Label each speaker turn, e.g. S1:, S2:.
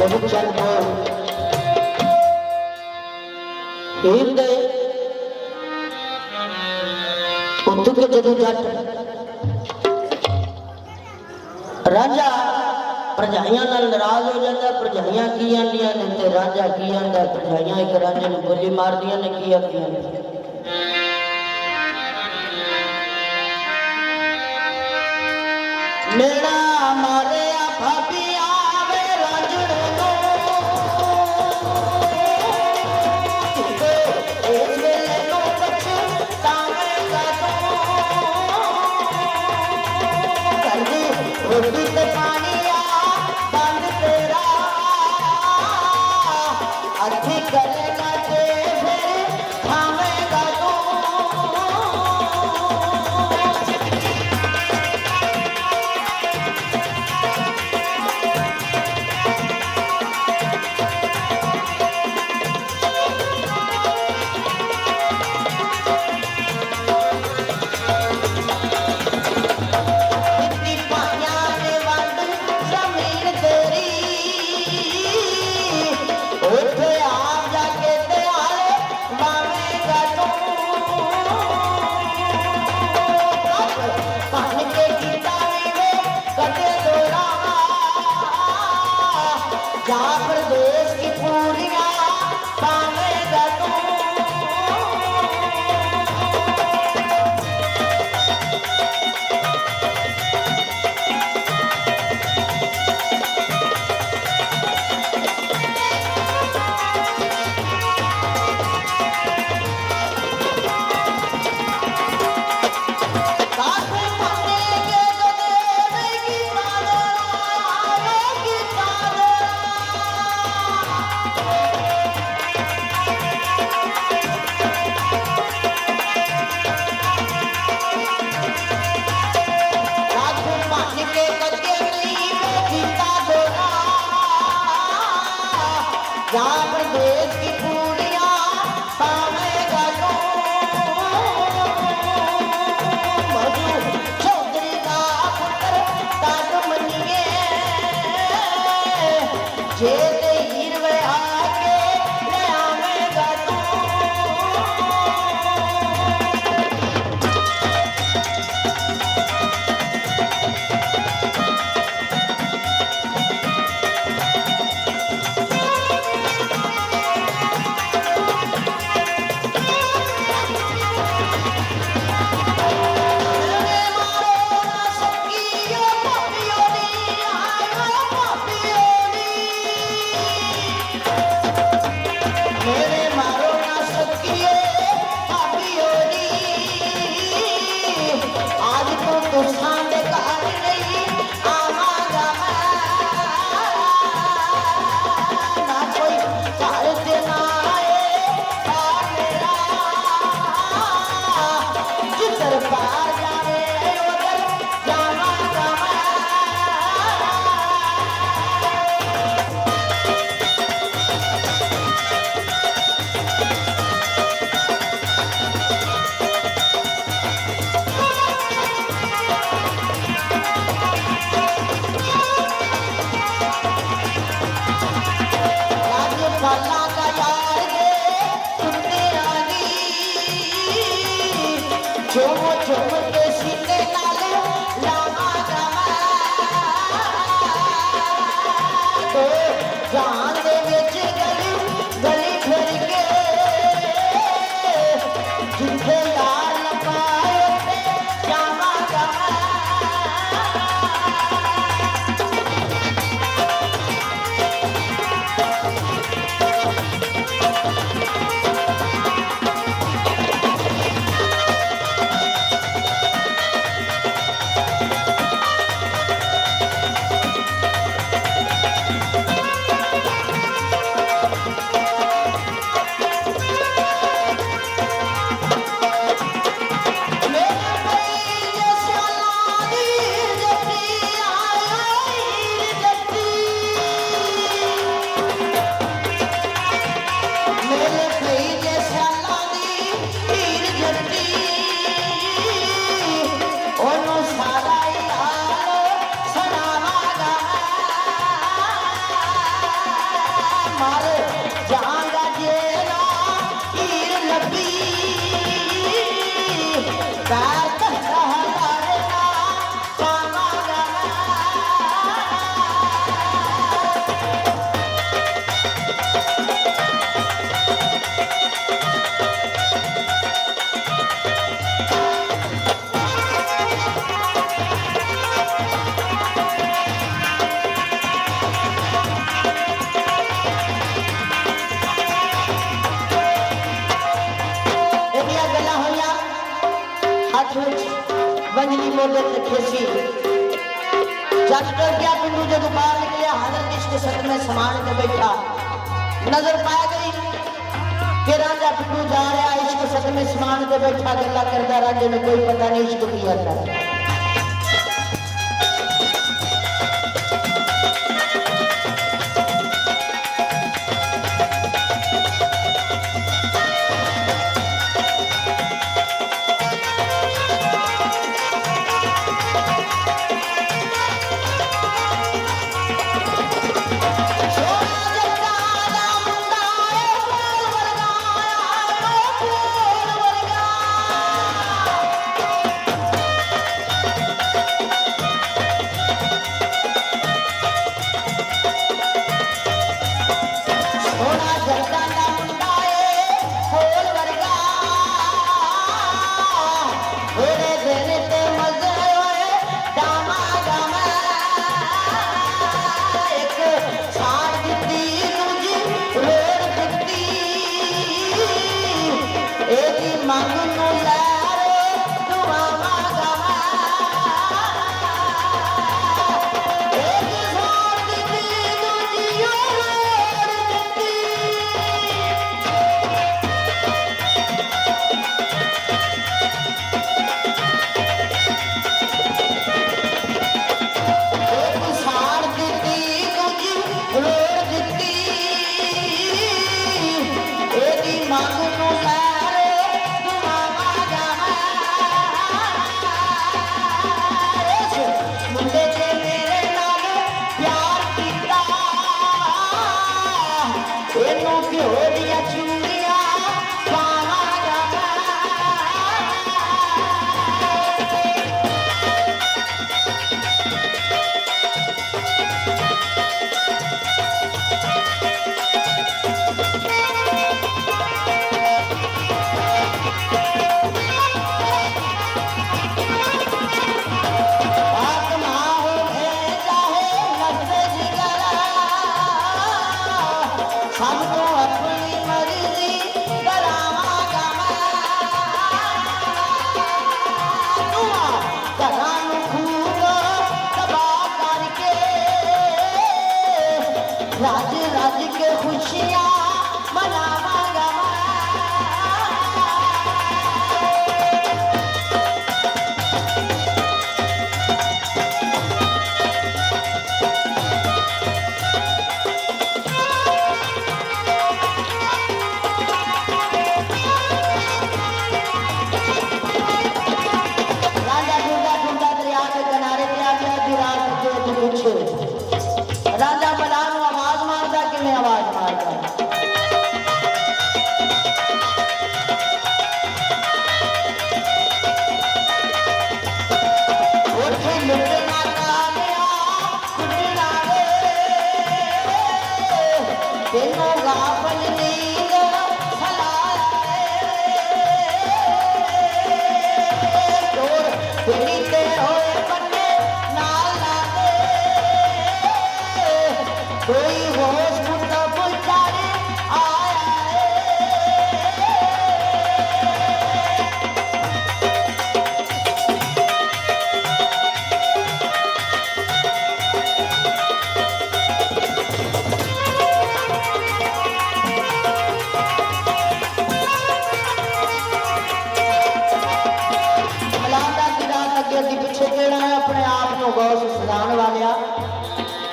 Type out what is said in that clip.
S1: जब चल बोल हिंदे उतुक जदू जट राजा भरजाइयां नाल नाराज हो जाता। भरजाइयां की आंदियां ने ते राजा की आंदा। भरजाइयां एक राजे नूं गोली मारदियां ने की आंदियां ने मेरा मारे भाभी आवे राजड़े नो रोटी ते पानी आ बंद तेरा अच्छी करेगा ते फिर खावेगा तू। हथ बंजली मोदे ते खेसी जट टुर गया पिंडू जो बाहर निकलिया हजरत इश्क सत में समान के बैठा नजर पा गई कि राजा पिंडू जा रहा इश्क सत में समान के बैठा गला करता राजे ने कोई पता नहीं इश्क की आता राजा बलान आवाज मारता कि मैं आवाज मारता तेनों गाफल